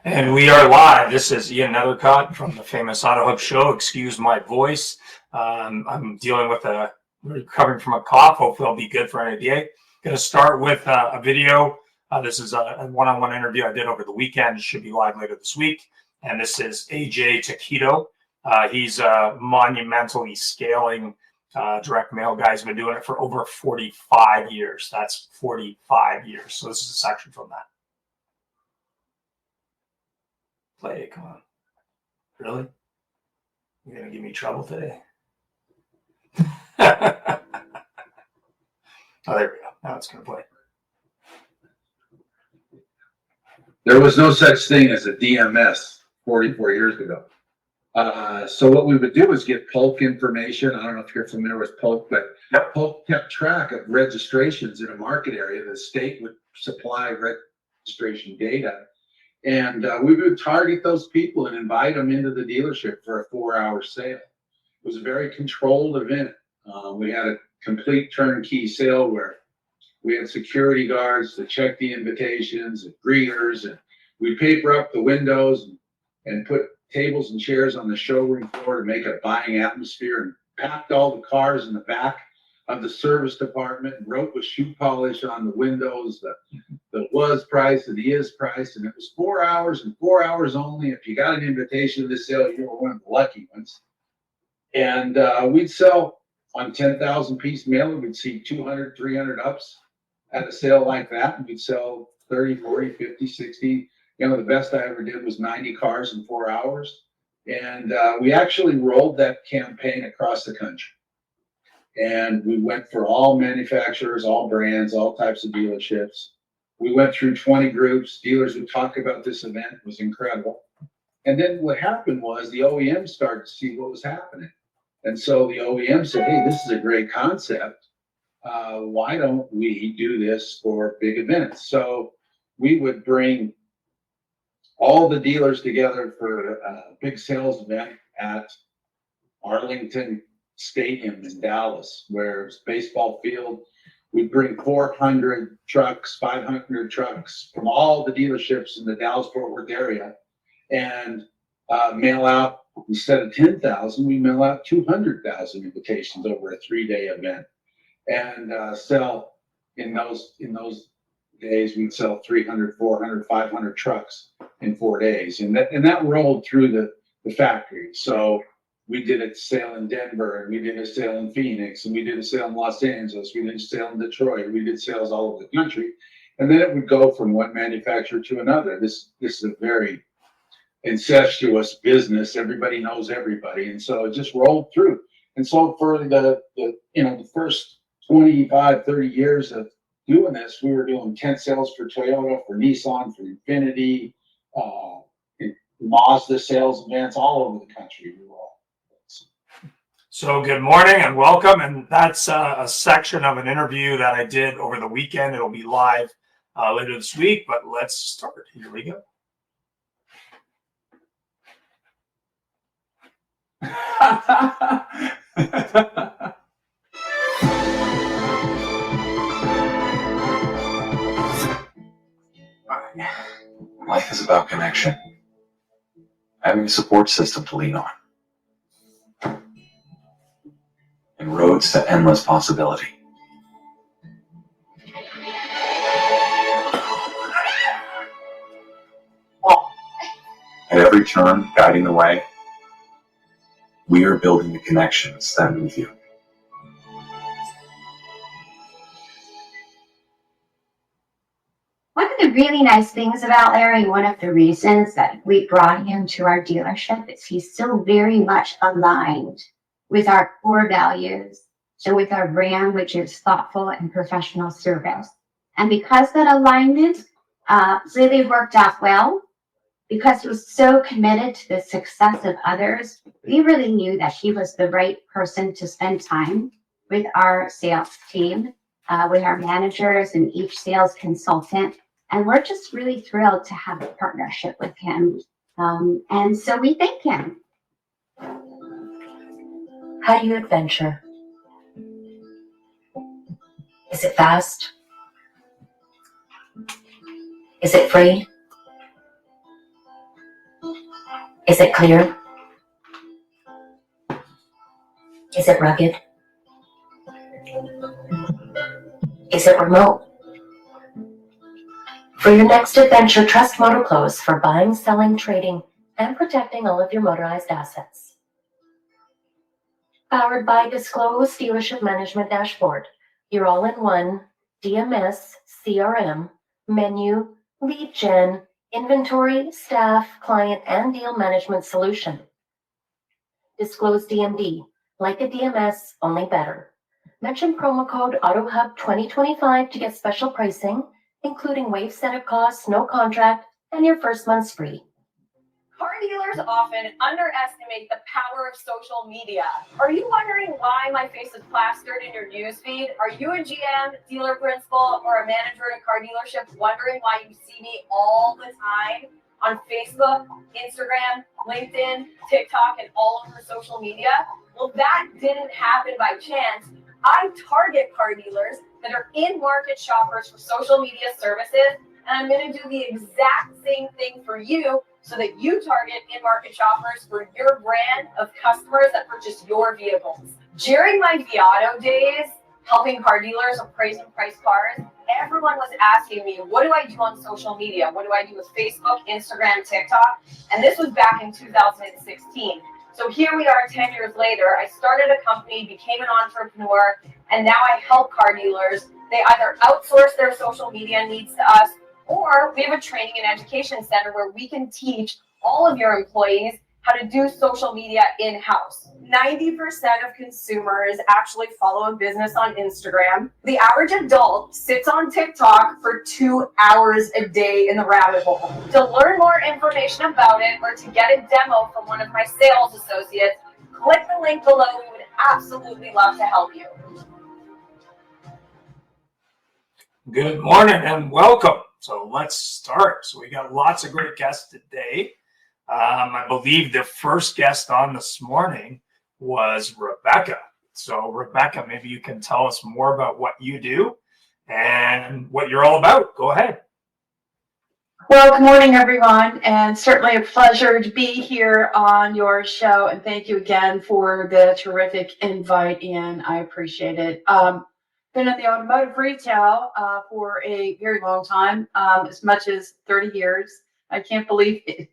And we are live. This is Ian Nethercott from the famous Auto Hub Show. Excuse my voice. I'm dealing with recovering from a cough. Hopefully I'll be good for any day. Going to start with a video. This is a one-on-one interview I did over the weekend. It should be live later this week. And this is AJ Taquito. He's monumentally scaling direct mail guy. He's been doing it for over 45 years. That's 45 years. So this is a section from that. Play it, come on. Really? You're going to give me trouble today? Oh, there we go. Now it's going to play. There was no such thing as a DMS 44 years ago. So what we would do is get Polk information. I don't know if you're familiar with Polk, but Yep. Polk kept track of registrations in a market area. The state would supply registration data. And we would target those people and invite them into the dealership for a 4-hour sale. It was a very controlled event. We had a complete turnkey sale where we had security guards to check the invitations and greeters, and we'd paper up the windows and put tables and chairs on the showroom floor to make a buying atmosphere, and packed all the cars in the back of the service department and wrote with shoe polish on the windows the was price and the is price. And it was 4 hours and 4 hours only. If you got an invitation to the sale, you were one of the lucky ones. And we'd sell on 10,000 piece mailer. We'd see 200, 300 ups at a sale like that. And we'd sell 30, 40, 50, 60. You know, the best I ever did was 90 cars in 4 hours. And we actually rolled that campaign across the country. And we went for all manufacturers, all brands, all types of dealerships. We went through 20 groups. Dealers would talk about this event. It was incredible. And then what happened was the OEMs started to see what was happening. And so the OEM said, hey, this is a great concept. Why don't we do this for big events? So we would bring all the dealers together for a big sales event at Arlington Stadium in Dallas, where it's baseball field. We'd bring 400 trucks, 500 trucks from all the dealerships in the Dallas-Fort Worth area, and mail out, instead of 10,000, we mail out 200,000 invitations over a 3-day event, and sell in those days. We'd sell 300, 400, 500 trucks in 4 days, and that rolled through the factory. So we did a sale in Denver, and we did a sale in Phoenix, and we did a sale in Los Angeles. We did a sale in Detroit. We did sales all over the country. And then it would go from one manufacturer to another. This is a very incestuous business. Everybody knows everybody. And so it just rolled through. And so for the first 25, 30 years of doing this, we were doing tent sales for Toyota, for Nissan, for Infiniti, Mazda sales events all over the country. So good morning and welcome. And that's a section of an interview that I did over the weekend. It'll be live later this week, but let's start. Here we go. Life is about connection. Having a support system to lean on. And roads to endless possibility. At every turn, guiding the way, we are building the connections that move you. One of the really nice things about Larry, one of the reasons that we brought him to our dealership, is he's still very much aligned with our core values, so with our brand, which is thoughtful and professional service. And because that alignment really worked out well, because he was so committed to the success of others, we really knew that he was the right person to spend time with our sales team, with our managers and each sales consultant. And we're just really thrilled to have a partnership with him. And so we thank him. How do you adventure? Is it fast? Is it free? Is it clear? Is it rugged? Is it remote? For your next adventure, trust MotorClose for buying, selling, trading, and protecting all of your motorized assets. Powered by Disclose Dealership Management Dashboard, your all-in-one DMS, CRM, menu, lead gen, inventory, staff, client, and deal management solution. Disclose DMD, like a DMS, only better. Mention promo code AutoHub 2025 to get special pricing, including waive setup costs, no contract, and your first month's free. Car dealers often underestimate the power of social media. Are you wondering why my face is plastered in your newsfeed? Are you a GM, dealer principal, or a manager at a car dealership wondering why you see me all the time on Facebook, Instagram, LinkedIn, TikTok, and all over social media? Well, that didn't happen by chance. I target car dealers that are in-market shoppers for social media services, and I'm going to do the exact same thing for you so that you target in-market shoppers for your brand of customers that purchase your vehicles. During my Viato days, helping car dealers appraise and price cars, everyone was asking me, what do I do on social media? What do I do with Facebook, Instagram, TikTok? And this was back in 2016. So here we are 10 years later. I started a company, became an entrepreneur, and now I help car dealers. They either outsource their social media needs to us, or we have a training and education center where we can teach all of your employees how to do social media in-house. 90% of consumers actually follow a business on Instagram. The average adult sits on TikTok for 2 hours a day in the rabbit hole. To learn more information about it or to get a demo from one of my sales associates, click the link below. We would absolutely love to help you. Good morning and welcome. So let's start. So we got lots of great guests today. I believe the first guest on this morning was Rebecca. So Rebecca, maybe you can tell us more about what you do and what you're all about. Go ahead. Well, good morning, everyone, and certainly a pleasure to be here on your show. And thank you again for the terrific invite, Ian. I appreciate it. Been in the automotive retail for a very long time, as much as 30 years. I can't believe it.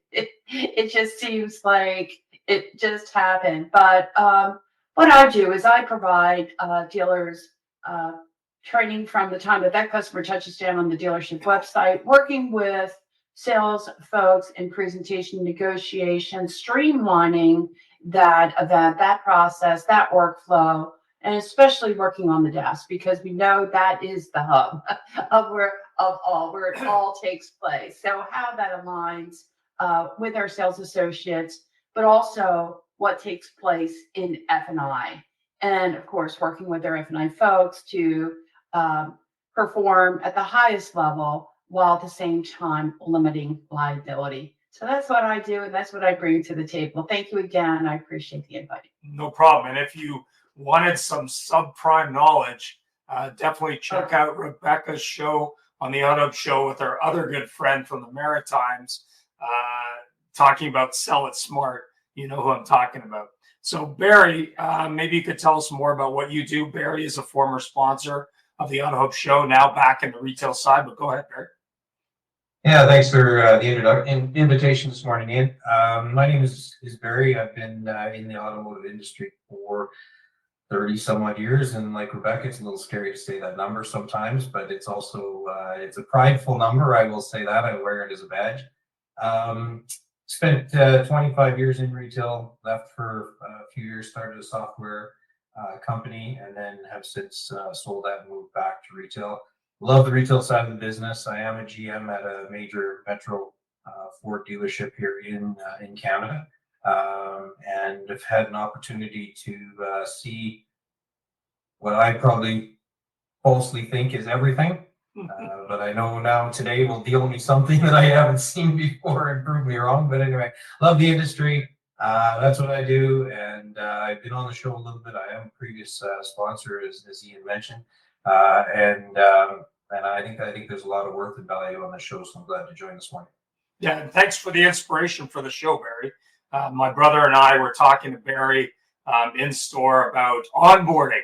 It just seems like it just happened. But what I do is I provide dealers training from the time that customer touches down on the dealership website, working with sales folks in presentation negotiation, streamlining that event, that process, that workflow, and especially working on the desk, because we know that is the hub of where it all takes place. So how that aligns with our sales associates, but also what takes place in F&I. And of course, working with our F&I folks to perform at the highest level while at the same time limiting liability. So that's what I do, and that's what I bring to the table. Thank you again. I appreciate the invite. No problem. And if you wanted some subprime knowledge, definitely check out Rebecca's show on the Auto Show with our other good friend from the Maritimes, talking about Sell It Smart. You know who I'm talking about. So Barry, maybe you could tell us more about what you do. Barry is a former sponsor of the Auto Hub Show, now back in the retail side, but go ahead, Barry. Yeah, thanks for the invitation this morning, Ian. My name is Barry. I've been in the automotive industry for 30 some odd years, and like Rebecca, it's a little scary to say that number sometimes, but it's also it's a prideful number. I will say that. I wear it as a badge. Spent 25 years in retail, left for a few years, started a software company, and then have since sold that and moved back to retail. Love the retail side of the business. I am a GM at a major Metro Ford dealership here in Canada, and have had an opportunity to see what I probably falsely think is everything. But I know now today will deal me something that I haven't seen before and prove me wrong. But anyway, love the industry. That's what I do, and I've been on the show a little bit. I am a previous sponsor, as Ian mentioned, and I think there's a lot of worth and value on the show. So I'm glad to join this morning. Yeah, and thanks for the inspiration for the show, Barry. My brother and I were talking to Barry in store about onboarding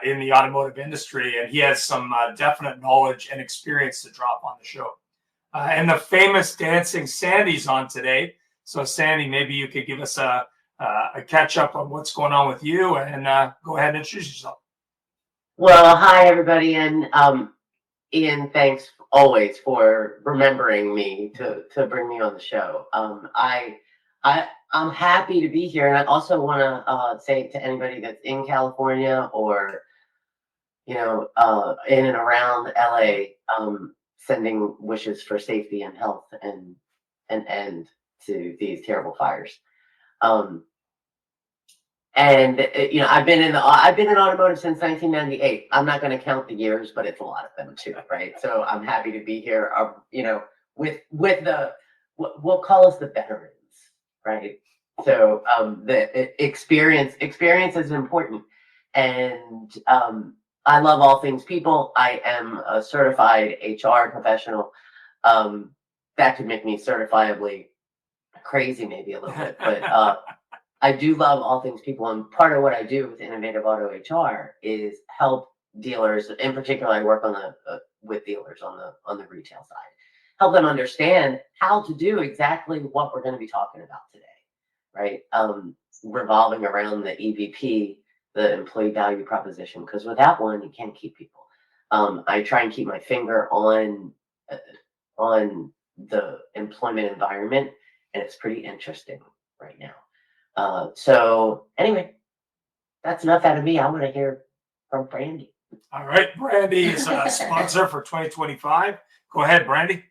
in the automotive industry, and he has some definite knowledge and experience to drop on the show. And the famous Dancing Sandy's on today. So Sandy, maybe you could give us a catch up on what's going on with you, and go ahead and introduce yourself. Well, hi everybody, and Ian, thanks always for remembering me to bring me on the show. I'm happy to be here, and I also want to say to anybody that's in California or in and around LA, sending wishes for safety and health and an end to these terrible fires. I've been in automotive since 1998. I'm not going to count the years, but it's a lot of them too, right? So I'm happy to be here. With we'll call us the veterans, right? So the experience is important, and I love all things people. I am a certified HR professional. That could make me certifiably crazy, maybe a little bit, but I do love all things people, and part of what I do with Innovative Auto HR is help dealers. In particular, I work with dealers on the retail side, help them understand how to do exactly what we're going to be talking about today, right? Revolving around the EVP, the employee value proposition, because without one, you can't keep people. I try and keep my finger on the employment environment, and it's pretty interesting right now. So anyway, that's enough out of me. I want to hear from Brandy. All right, Brandy is a sponsor for 2025. Go ahead, Brandy.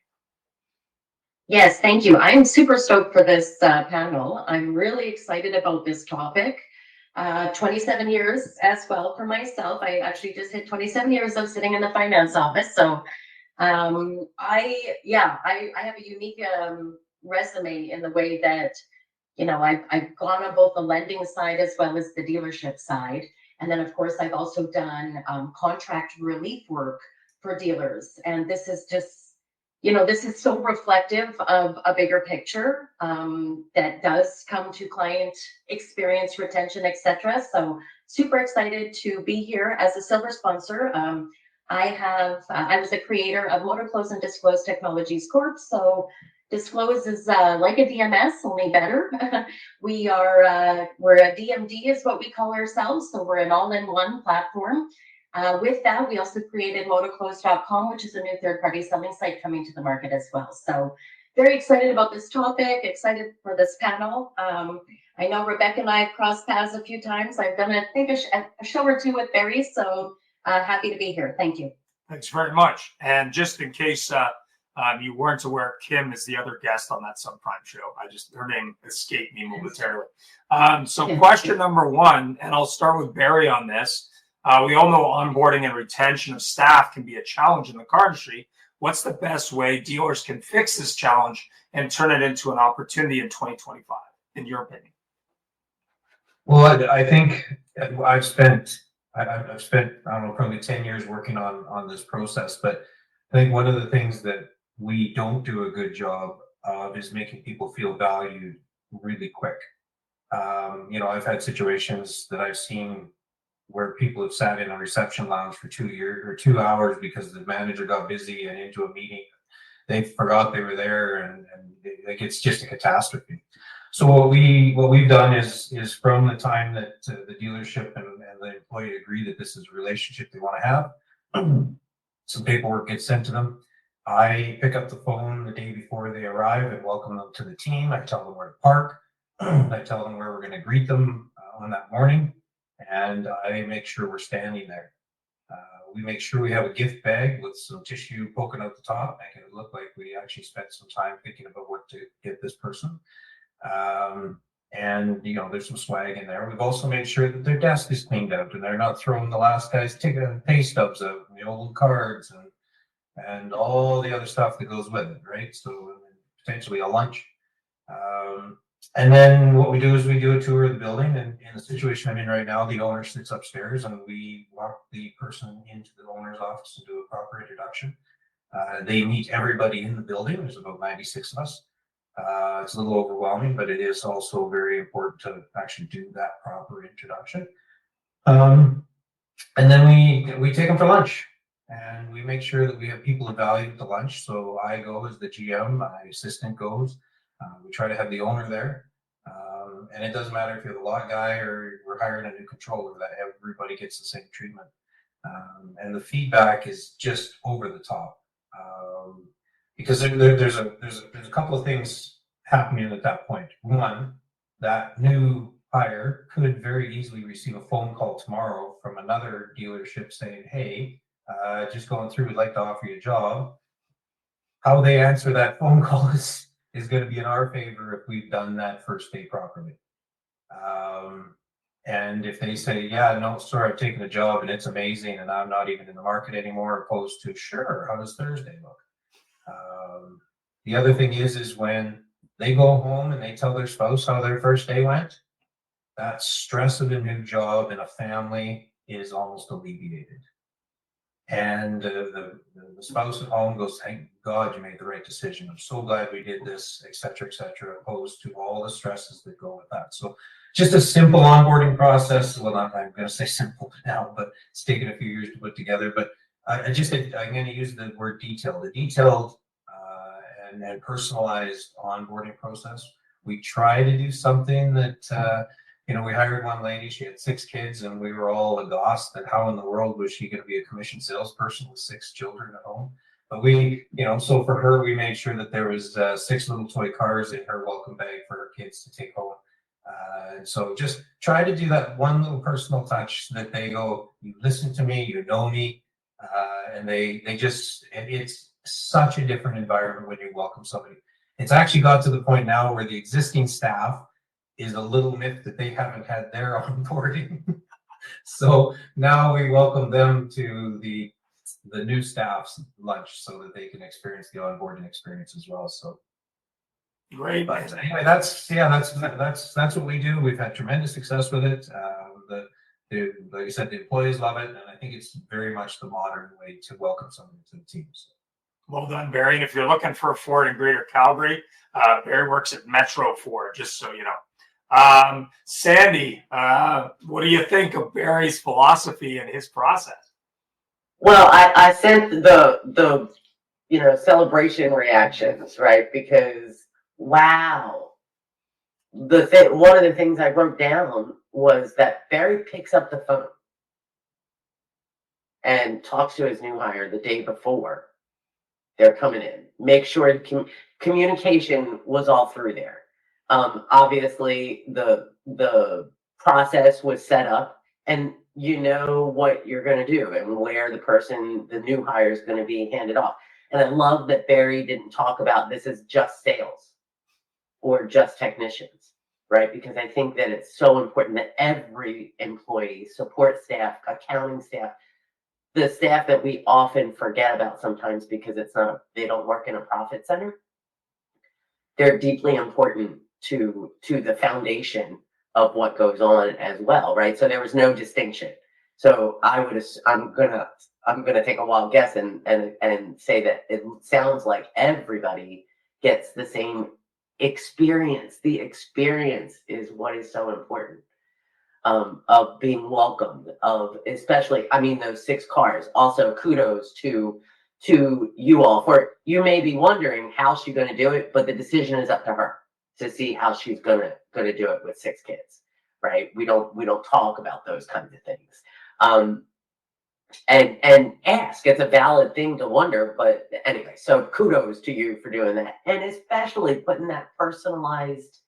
Yes, thank you. I'm super stoked for this panel. I'm really excited about this topic. 27 years as well for myself. I actually just hit 27 years of sitting in the finance office. So I have a unique resume in the way that I've gone on both the lending side as well as the dealership side. And then, of course, I've also done contract relief work for dealers. And this is just, this is so reflective of a bigger picture that does come to client experience, retention, etc. So super excited to be here as a silver sponsor. I was the creator of Motor Close and Disclose Technologies Corp. So Disclose is like a DMS, only better. We're a DMD is what we call ourselves. So we're an all-in-one platform. With that, we also created motorclose.com, which is a new third-party selling site coming to the market as well. So very excited about this topic, excited for this panel. I know Rebecca and I have crossed paths a few times. I've done a show or two with Barry, so happy to be here. Thank you. Thanks very much. And just in case you weren't aware, Kim is the other guest on that subprime show. Her name escaped me momentarily. So question number one, and I'll start with Barry on this. We all know onboarding and retention of staff can be a challenge in the car industry. What's the best way dealers can fix this challenge and turn it into an opportunity in 2025, in your opinion? Well, I think I've spent, I don't know, probably 10 years working on this process, but I think one of the things that we don't do a good job of is making people feel valued really quick. I've had situations that I've seen where people have sat in a reception lounge for 2 years or 2 hours because the manager got busy and into a meeting. They forgot they were there, and like it's just a catastrophe. So what we've done is from the time that the dealership and the employee agree that this is a relationship they want to have, some paperwork gets sent to them. I pick up the phone the day before they arrive and welcome them to the team. I tell them where to park. I tell them where we're going to greet them on that morning, and I make sure we're standing there. We make sure we have a gift bag with some tissue poking out the top, making it look like we actually spent some time thinking about what to get this person. And there's some swag in there. We've also made sure that their desk is cleaned out and they're not throwing the last guy's ticket and pay stubs out, and the old cards and all the other stuff that goes with it, right? So potentially a lunch. And then what we do is we do a tour of the building, and in the situation I'm in right now, the owner sits upstairs and we walk the person into the owner's office and do a proper introduction. They meet everybody in the building. There's about 96 of us. It's a little overwhelming, but it is also very important to actually do that proper introduction. And then we take them for lunch, and we make sure that we have people evaluate the lunch. So I go as the GM, my assistant goes. We try to have the owner there. And it doesn't matter if you're the lot guy or we're hiring a new controller, that everybody gets the same treatment. And the feedback is just over the top. Because there's a couple of things happening at that point. One, that new hire could very easily receive a phone call tomorrow from another dealership saying, hey, just going through, we'd like to offer you a job. How they answer that phone call is going to be in our favor if we've done that first day properly. And if they say, yeah, no, sorry, I've taken a job and it's amazing and I'm not even in the market anymore, opposed to, sure, how does Thursday look? The other thing is when they go home and they tell their spouse how their first day went, that stress of a new job and a family is almost alleviated. And the spouse at home goes, thank God you made the right decision. I'm so glad we did this, et cetera, opposed to all the stresses that go with that. So just a simple onboarding process. Well, not, I'm going to say simple now, but it's taken a few years to put together. But I'm going to use the word detailed. The detailed and personalized onboarding process. We try to do something that, we hired one lady, she had 6 kids, and we were all aghast at how in the world was she going to be a commission salesperson with 6 children at home. But we, so for her, we made sure that there was 6 little toy cars in her welcome bag for her kids to take home. And so just try to do that one little personal touch that they go, you listen to me, you know me, and it's such a different environment when you welcome somebody. It's actually got to the point now where the existing staff is a little myth that they haven't had their onboarding. So now we welcome them to the new staff's lunch so that they can experience the onboarding experience as well. So Great. but anyway, that's what we do. We've had tremendous success with it. Like I said, the employees love it, and I think it's very much the modern way to welcome somebody to the team. So. Well done, Barry. And if you're looking for a Ford in Greater Calgary, Barry works at Metro Ford, just so you know. Sandy, what do you think of Barry's philosophy and his process? Well, I sent the celebration reactions, right? Because wow, one of the things I wrote down was that Barry picks up the phone and talks to his new hire the day before they're coming in. Make sure communication was all through there. Obviously, the process was set up, and you know what you're going to do and where the new hire is going to be handed off. And I love that Barry didn't talk about this as just sales or just technicians, right? Because I think that it's so important that every employee, support staff, accounting staff, the staff that we often forget about sometimes because they don't work in a profit center, they're deeply important to the foundation of what goes on as well, right? So there was no distinction. So I'm gonna take a wild guess and say that it sounds like everybody gets the same experience. The experience is what is so important. Of being welcomed, especially, those 6 cars. Also, kudos to you all for, you may be wondering how she's going to do it, but the decision is up to her to see how she's going to do it with 6 kids, right? We don't talk about those kinds of things. And ask, it's a valid thing to wonder, but anyway, so kudos to you for doing that, and especially putting that personalized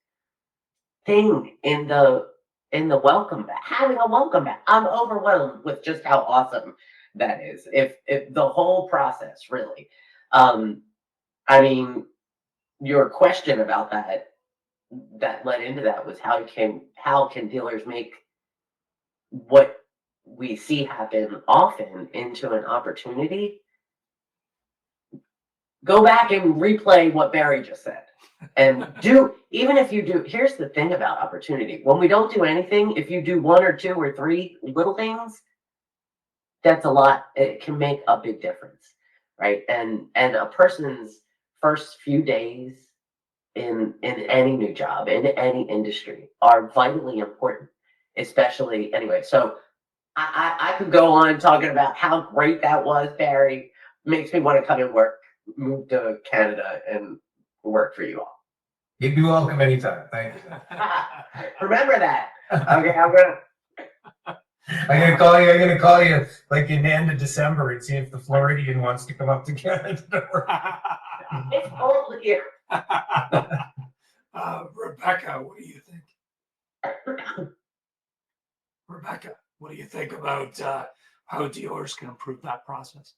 thing in the welcome back, having a welcome back. I'm overwhelmed with just how awesome that is. If the whole process really, your question about that led into that was how can dealers make what we see happen often into an opportunity? Go back and replay what Barry just said. And here's the thing about opportunity. When we don't do anything, if you do 1 or 2 or 3 little things, that's a lot. It can make a big difference, right? And a person's first few days in any new job, in any industry, are vitally important, especially anyway. So I could go on talking about how great that was, Barry. Makes me want to come and move to Canada and work for you all. You'd be welcome anytime. Thank you. Remember that. Okay, I'm gonna call you like in the end of December and see if the Floridian wants to come up to Canada. It's cold here. Rebecca, what do you think? Rebecca, what do you think about how dealers can improve that process?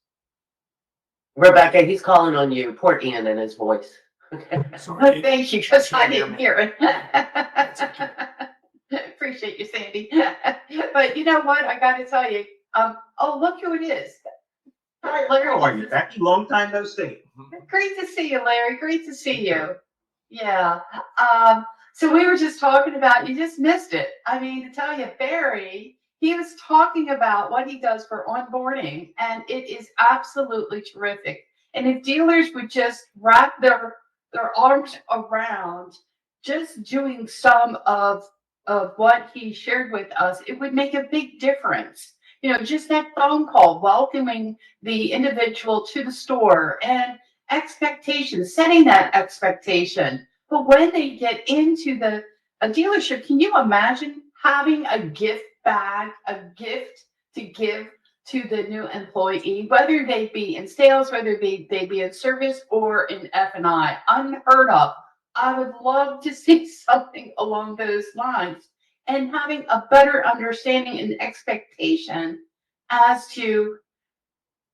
Rebecca, he's calling on you. Poor Ian and his voice. Sorry. Thank you, because I Can't hear didn't me. hear it. Appreciate you, Sandy. But you know what? I got to tell you. Oh, look who it is. Hi, Larry. How are you, Becky? Long time no see. Great to see you, Larry. Great to see you. Yeah. So we were just talking about, you just missed it. I mean, to tell you, Barry, he was talking about what he does for onboarding, and it is absolutely terrific. And if dealers would just wrap their arms around just doing some of what he shared with us, it would make a big difference. You know, just that phone call, welcoming the individual to the store, and expectations, setting that expectation. But when they get into a dealership, can you imagine having a gift bag, a gift to give to the new employee, whether they be in sales, whether they be in service or in F&I? Unheard of. I would love to see something along those lines, and having a better understanding and expectation as to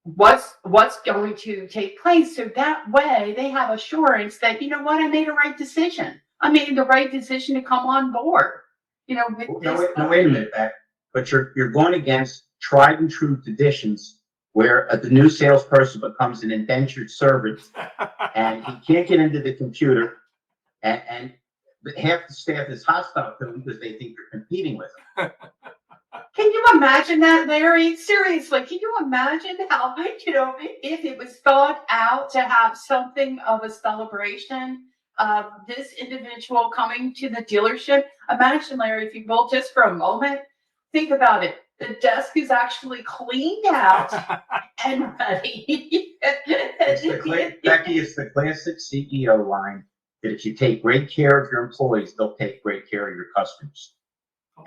what's going to take place. So that way they have assurance that, you know what, I made a right decision. I made the right decision to come on board. You know, with No, wait a minute, Beck. But you're going against tried and true traditions where the new salesperson becomes an indentured servant and he can't get into the computer, and half the staff is hostile to him because they think you're competing with him. Can you imagine that, Larry? Seriously, can you imagine how, if it was thought out to have something of a celebration of this individual coming to the dealership? Imagine, Larry, if you will, just for a moment, think about it. The desk is actually cleaned out and ready. Becky, it's the classic CEO line that if you take great care of your employees, they'll take great care of your customers.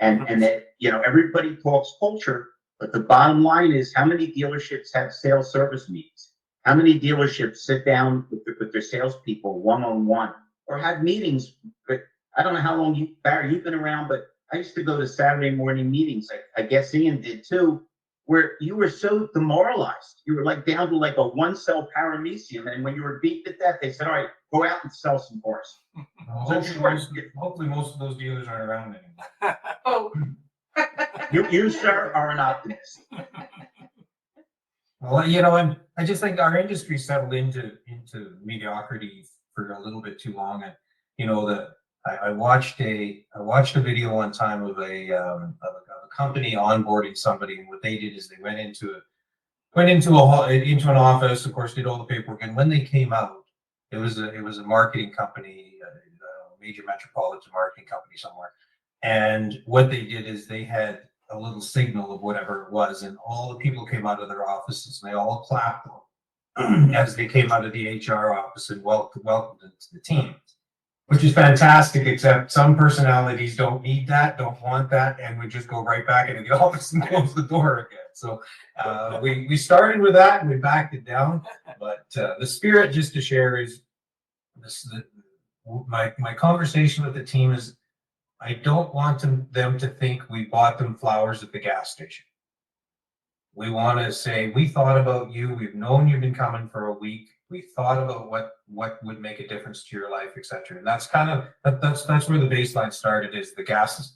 And that, everybody talks culture, but the bottom line is, how many dealerships have sales service meetings? How many dealerships sit down with their salespeople one-on-one, or have meetings? But I don't know how long Barry, you've been around, but I used to go to Saturday morning meetings. I guess Ian did too, where you were so demoralized. You were like down to like a one-cell paramecium. And when you were beat to death, they said, all right, go out and sell some cars. Hopefully most of those dealers aren't around anymore. Oh. You, sir, are an optimist. Well, and I just think our industry settled into mediocrity for a little bit too long. And I watched a video one time of a company onboarding somebody, and what they did is they went into an office, of course, did all the paperwork, and when they came out, it was a marketing company, a major metropolitan marketing company somewhere. And what they did is they had a little signal of whatever it was, and all the people came out of their offices and they all clapped them as they came out of the HR office and welcomed them to the team, which is fantastic, except some personalities don't need that, don't want that, and would just go right back into the office and close the door again. So we started with that and we backed it down, but the spirit, just to share, is my conversation with the team is, I don't want them to think we bought them flowers at the gas station. We want to say, we thought about you. We've known you've been coming for a week. We thought about what would make a difference to your life, etc. And that's that's where the baseline started, is the gas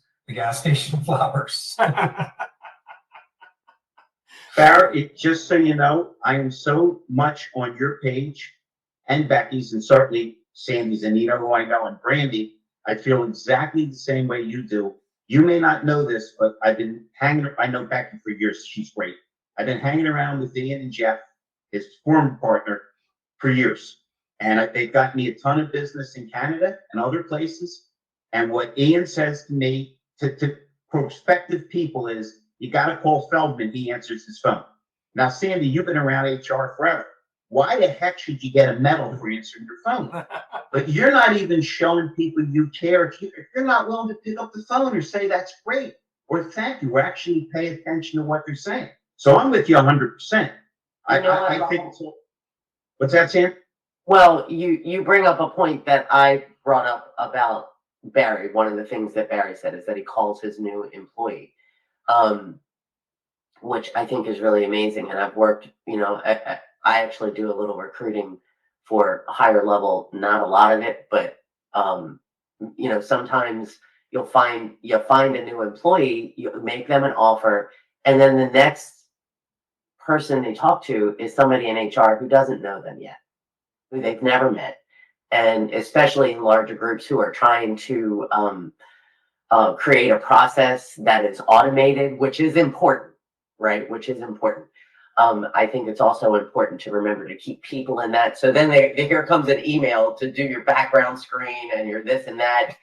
station flowers. Barry, just so you know, I am so much on your page and Becky's, and certainly Sandy's, Anita, who I know, and Brandy. I feel exactly the same way you do. You may not know this, but I know Becky for years. She's great. I've been hanging around with Ian and Jeff, his former partner, for years. And they've got me a ton of business in Canada and other places. And what Ian says to me, to prospective people is, you got to call Feldman. He answers his phone. Now, Sandy, you've been around HR forever. Why the heck should you get a medal for answering your phone? But you're not even showing people you care. If you're not willing to pick up the phone or say that's great or thank you, or actually pay attention to what they're saying. So I'm with you 100%. I think. What's that, Sam? Well, you bring up a point that I brought up about Barry. One of the things that Barry said is that he calls his new employee, which I think is really amazing. And I've worked, I actually do a little recruiting for higher level, not a lot of it, but sometimes you'll find a new employee, you make them an offer, and then the next person they talk to is somebody in HR who doesn't know them yet, who they've never met. And especially in larger groups who are trying to create a process that is automated, which is important, right? Which is important. I think it's also important to remember to keep people in that. So then here comes an email to do your background screen and your this and that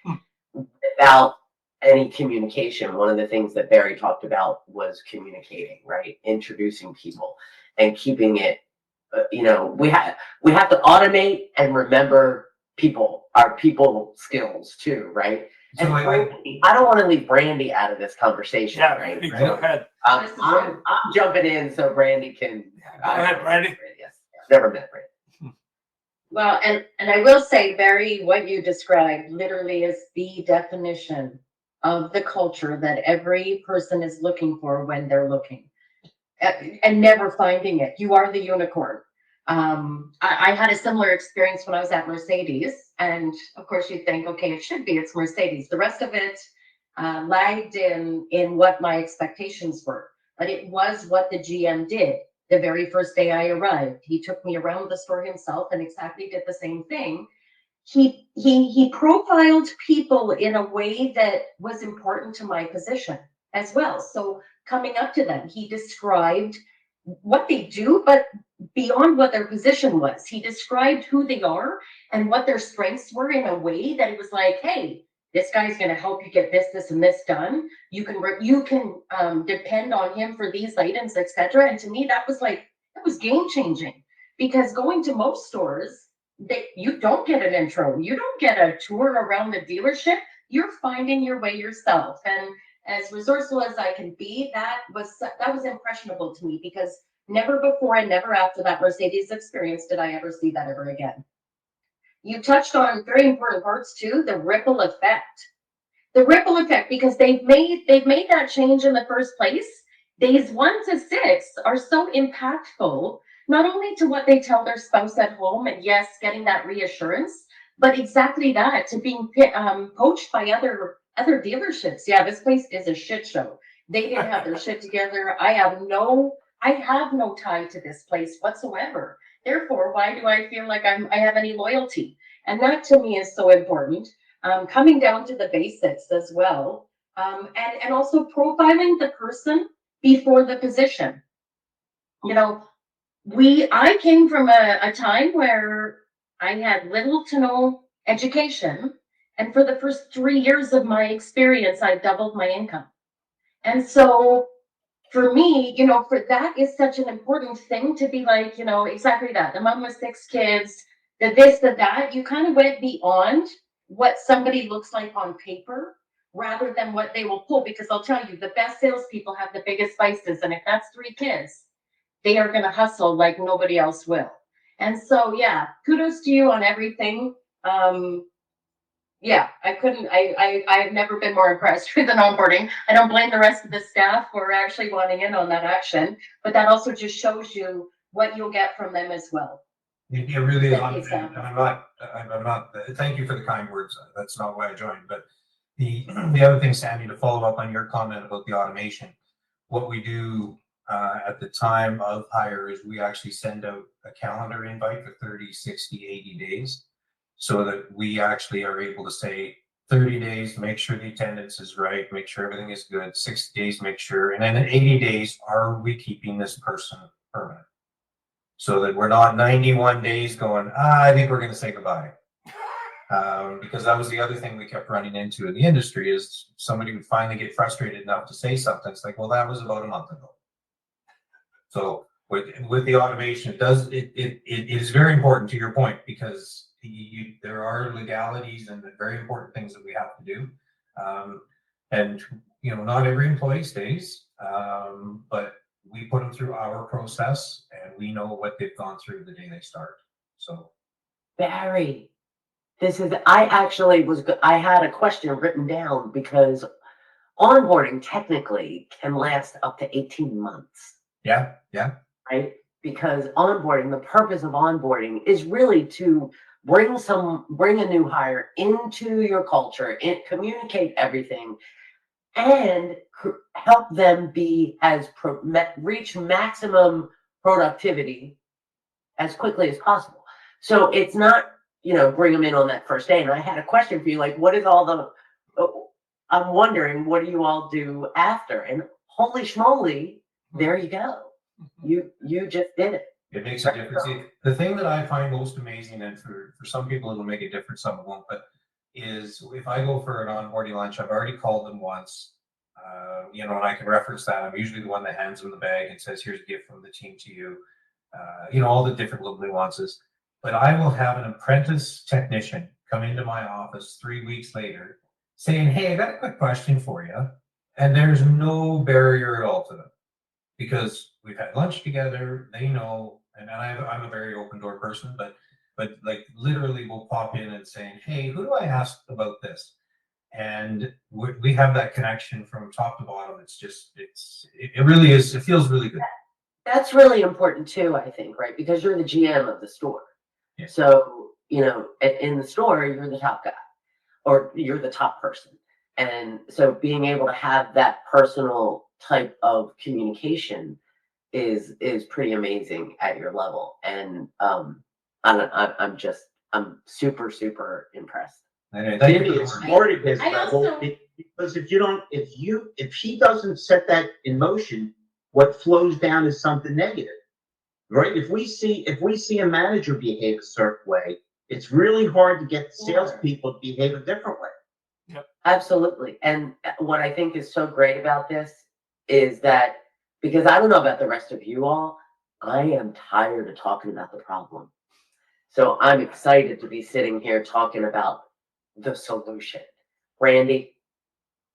without any communication. One of the things that Barry talked about was communicating, right? Introducing people and keeping it. We have to automate and remember people, our people skills too, right? So And I don't want to leave Brandy out of this conversation, Yeah, right? Brandy, go ahead. I'm jumping in so Brandy can. Go ahead, Brandy. Yes, never met Brandy. Well, and I will say, Barry, what you described literally is the definition of the culture that every person is looking for when they're looking and never finding it. You are the unicorn. I had a similar experience when I was at Mercedes, and of course you think, okay, it's Mercedes. The rest of it lagged in what my expectations were, but it was what the GM did. The very first day I arrived, he took me around the store himself and exactly did the same thing. He profiled people in a way that was important to my position as well. So coming up to them, he described what they do, but beyond what their position was. He described who they are and what their strengths were in a way that it was like, hey, this guy's going to help you get this, and this done. You can depend on him for these items, etc. And to me, that was game changing, because going to most stores, you don't get an intro, you don't get a tour around the dealership. You're finding your way yourself. And as resourceful as I can be, that was impressionable to me, because never before and never after that Mercedes experience did I ever see that ever again. You touched on very important parts too, the ripple effect. The ripple effect, because they've made that change in the first place. Days 1 to 6 are so impactful, not only to what they tell their spouse at home, and yes, getting that reassurance, but exactly that, to being poached by other dealerships. Yeah, this place is a shit show. They didn't have their shit together. I have no tie to this place whatsoever. Therefore, why do I feel like I have any loyalty? And that to me is so important. Coming down to the basics as well, and also profiling the person before the position. I came from a time where I had little to no education, and for the first 3 years of my experience, I doubled my income. And so for me, for that is such an important thing to be like, exactly that. The mom with 6 kids, the this, the that. You kind of went beyond what somebody looks like on paper rather than what they will pull. Because I'll tell you, the best salespeople have the biggest spices. And if that's 3 kids, they are going to hustle like nobody else will. And so, yeah, kudos to you on everything. Yeah, I've never been more impressed with an onboarding. I don't blame the rest of the staff for actually wanting in on that action, but that also just shows you what you'll get from them as well. It really is. And I'm not, thank you for the kind words. That's not why I joined, but the other thing, Sandy, to follow up on your comment about the automation, what we do at the time of hire is we actually send out a calendar invite for 30, 60, 80 days. So that we actually are able to say 30 days, make sure the attendance is right, make sure everything is good, 60 days, make sure, and then in 80 days, are we keeping this person permanent? so that we're not 91 days going, I think we're going to say goodbye. Because that was the other thing we kept running into in the industry is somebody would finally get frustrated enough to say something. It's like, well, that was about a month ago. So with the automation, it is very important to your point, because there are legalities and very important things that we have to do. And not every employee stays, but we put them through our process and we know what they've gone through the day they start. So Barry, I had a question written down because onboarding technically can last up to 18 months. Yeah. Right? Because the purpose of onboarding is really to bring a new hire into your culture, communicate everything, and help them be reach maximum productivity as quickly as possible. So it's not, bring them in on that first day. And I had a question for you, like, I'm wondering, what do you all do after? And holy schmoly, there you go. You just did it. It makes a difference. The thing that I find most amazing, and for some people it'll make a difference, some it won't, but is if I go for an onboarding lunch, I've already called them once, and I can reference that. I'm usually the one that hands them the bag and says, here's a gift from the team to you, all the different little nuances. But I will have an apprentice technician come into my office 3 weeks later saying, hey, I got a quick question for you. And there's no barrier at all to them because we've had lunch together. They know, and I'm a very open door person, but like literally we'll pop in and saying, hey, who do I ask about this? And we have that connection from top to bottom. It really is. It feels really good. That's really important too, I think, right? Because you're the GM of the store. Yeah. So, in the store, you're the top guy or you're the top person. And so being able to have that personal type of communication is pretty amazing at your level. And I'm super, super impressed. Jimmy, it's more at his level because if he doesn't set that in motion, what flows down is something negative, right? If we see a manager behave a certain way, it's really hard to get salespeople to behave a different way. Yep. Absolutely. And what I think is so great about this is that, because I don't know about the rest of you all, I am tired of talking about the problem. So I'm excited to be sitting here talking about the solution. Randy?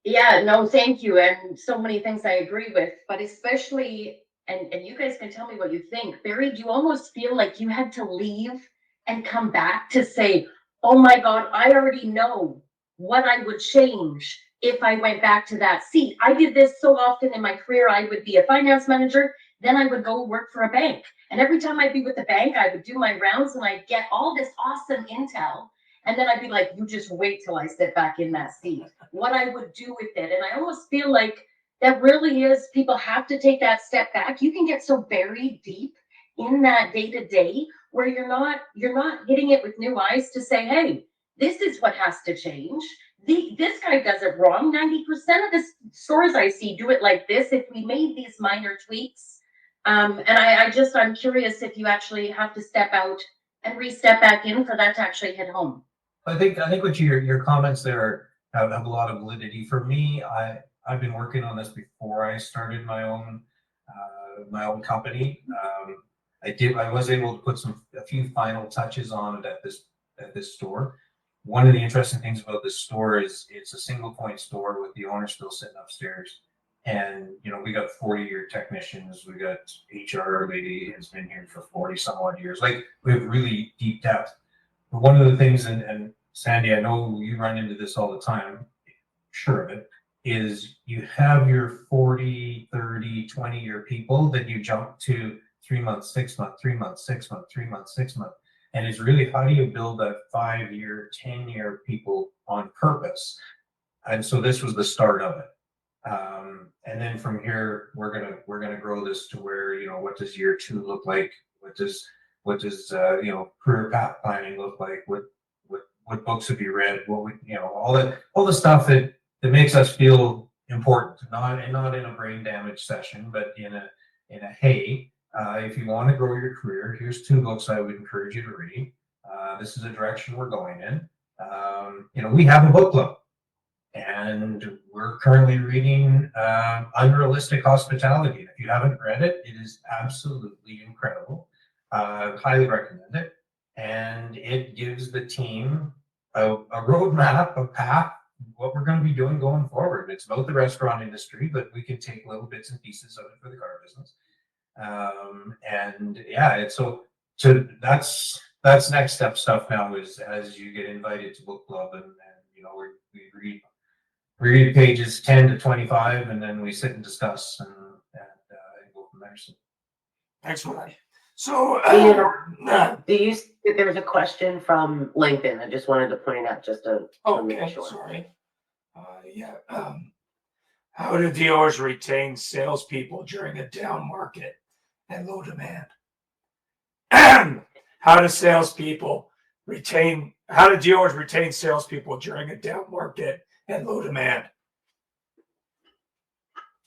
Yeah, no, thank you. And so many things I agree with, but especially, and you guys can tell me what you think, Barry, do you almost feel like you had to leave and come back to say, oh my God, I already know what I would change if I went back to that seat. I did this so often in my career. I would be a finance manager, then I would go work for a bank. And every time I'd be with the bank, I would do my rounds and I'd get all this awesome intel. And then I'd be like, you just wait till I sit back in that seat, what I would do with it. And I almost feel like that really is, people have to take that step back. You can get so buried deep in that day to day where you're not hitting it with new eyes to say, hey, this is what has to change. This guy does it wrong. 90% of the stores I see do it like this. If we made these minor tweaks, and I'm curious if you actually have to step out and re-step back in for that to actually hit home. I think what your comments there have a lot of validity. For me, I've been working on this before I started my own company. I was able to put a few final touches on it at this store. One of the interesting things about this store is it's a single point store with the owner still sitting upstairs. And, we got 40-year technicians. We got HR lady has been here for 40 some odd years. Like, we have really deep depth. But one of the things, and Sandy, I know you run into this all the time, sure of it, is you have your 40, 30, 20-year people that you jump to 3 months, 6 months, 3 months, 6 months, 3 months, 6 months. And it's really, how do you build that 5-year, 10-year people on purpose? And so this was the start of it. And then from here, we're gonna grow this to where, what does year 2 look like? What does career path planning look like? What books have you read? What would, all the stuff that makes us feel important, not in a brain damage session, but in a hey, If you want to grow your career, here's 2 books I would encourage you to read. This is a direction we're going in. We have a book club, and we're currently reading Unrealistic Hospitality. If you haven't read it, it is absolutely incredible. Highly recommend it. And it gives the team a roadmap, a path, what we're going to be doing going forward. It's about the restaurant industry, but we can take little bits and pieces of it for the car business. That's next step stuff now, is as you get invited to book club, and we read pages 10 to 25, and then we sit and discuss and go from there. So. Excellent. So, There was a question from LinkedIn. I just wanted to point out just to make okay, sure. sorry. How do dealers retain salespeople during a down market and low demand? How do dealers retain salespeople during a down market and low demand?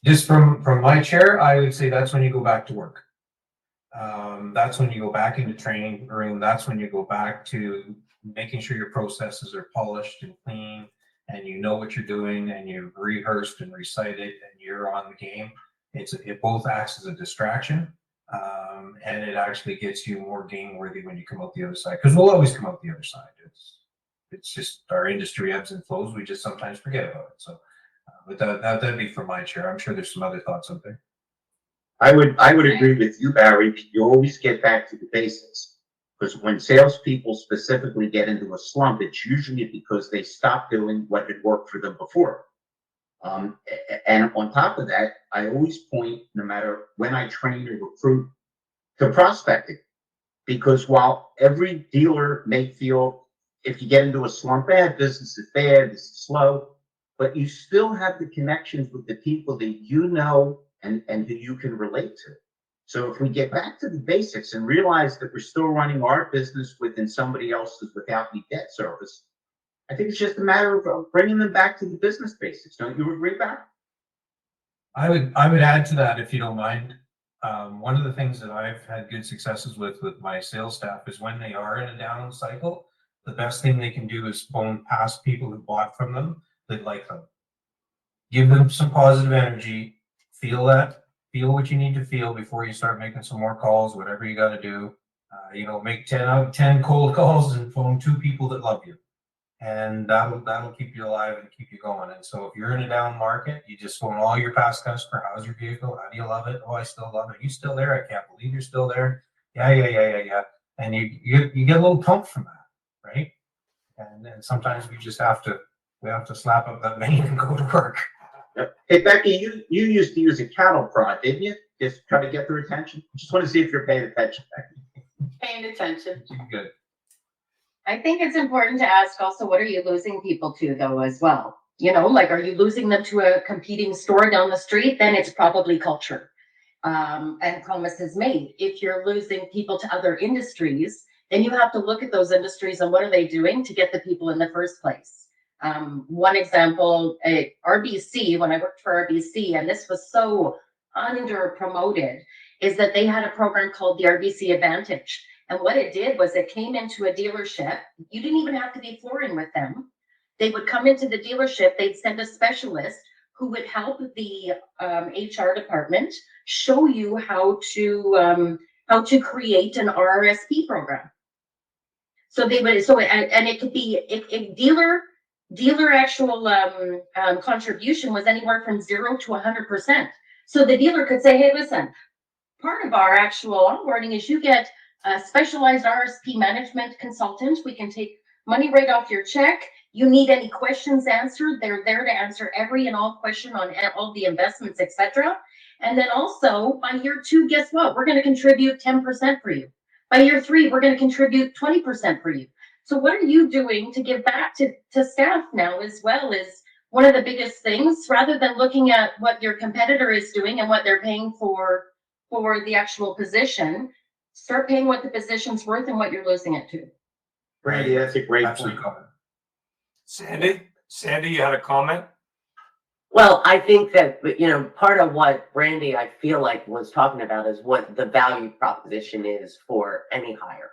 Just from my chair, I would say that's when you go back to work. That's when you go back into training room. That's when you go back to making sure your processes are polished and clean, and you know what you're doing, and you've rehearsed and recited, and you're on the game. It both acts as a distraction, and it actually gets you more game worthy when you come out the other side, because we'll always come out the other side. It's just our industry ebbs and flows. We just sometimes forget about it. So, but that'd be from my chair. I'm sure there's some other thoughts out there. I would agree with you, Barry. You always get back to the basics, because when salespeople specifically get into a slump, it's usually because they stop doing what had worked for them before. And on top of that, I always point, no matter when I train or recruit, to prospecting, because while every dealer may feel if you get into a slump, business is bad, this is slow, but you still have the connections with the people that you know and who you can relate to. So if we get back to the basics and realize that we're still running our business within somebody else's without any debt service, I think it's just a matter of bringing them back to the business basics. Don't you agree, Barry? I would add to that, if you don't mind. One of the things that I've had good successes with my sales staff is when they are in a down cycle, the best thing they can do is phone past people who bought from them that like them. Give them some positive energy. Feel what you need to feel before you start making some more calls, whatever you got to do. Make 10 out of 10 cold calls and phone 2 people that love you. And that'll keep you alive and keep you going. And so if you're in a down market, you just phone all your past customers. How's your vehicle? How do you love it? Oh, I still love it. You still there? I can't believe you're still there. Yeah. And you get a little pump from that, right? And then sometimes we have to slap up that vein and go to work. Hey, Becky, you used to use a cattle prod, didn't you? Just try to get their attention. Just want to see if you're paying attention, Becky. Paying attention. Good. I think it's important to ask also, what are you losing people to, though, as well? Are you losing them to a competing store down the street? Then it's probably culture and promises made. If you're losing people to other industries, then you have to look at those industries and what are they doing to get the people in the first place. One example, RBC, when I worked for RBC, and this was so under promoted, is that they had a program called the RBC Advantage. And what it did was it came into a dealership. You didn't even have to be flooring with them. They would come into the dealership. They'd send a specialist who would help the HR department show you how to create an RRSP program. So they would, and it could be if dealer actual contribution was anywhere from 0 to 100%. So the dealer could say, hey, listen, part of our actual onboarding is you get a specialized RSP management consultant. We can take money right off your check. You need any questions answered, they're there to answer every and all question on all the investments, etc. And then also by year 2, guess what? We're going to contribute 10% for you. By year 3, we're going to contribute 20% for you. So what are you doing to give back to staff now, as well as one of the biggest things, rather than looking at what your competitor is doing and what they're paying for the actual position, start paying what the position's worth and what you're losing it to. Brandy, that's a great Absolutely. point. Sandy, you had a comment? Well, I think that, part of what Brandy, I feel like, was talking about is what the value proposition is for any hire,